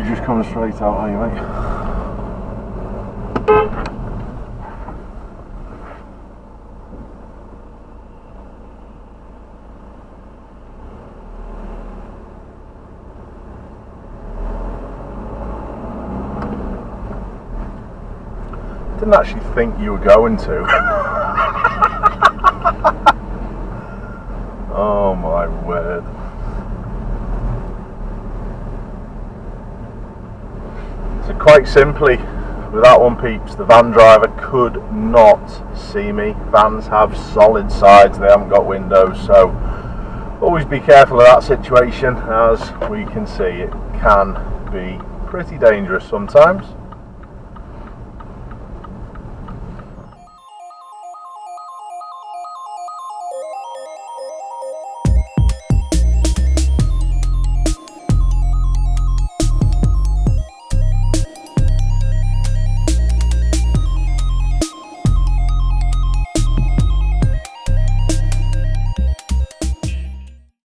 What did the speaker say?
You're just coming straight out, are you, mate? Didn't actually think you were going to. Oh my word. So quite simply, with that one, peeps, the van driver could not see me. Vans have solid sides, they haven't got windows, so always be careful of that situation. As we can see, it can be pretty dangerous sometimes.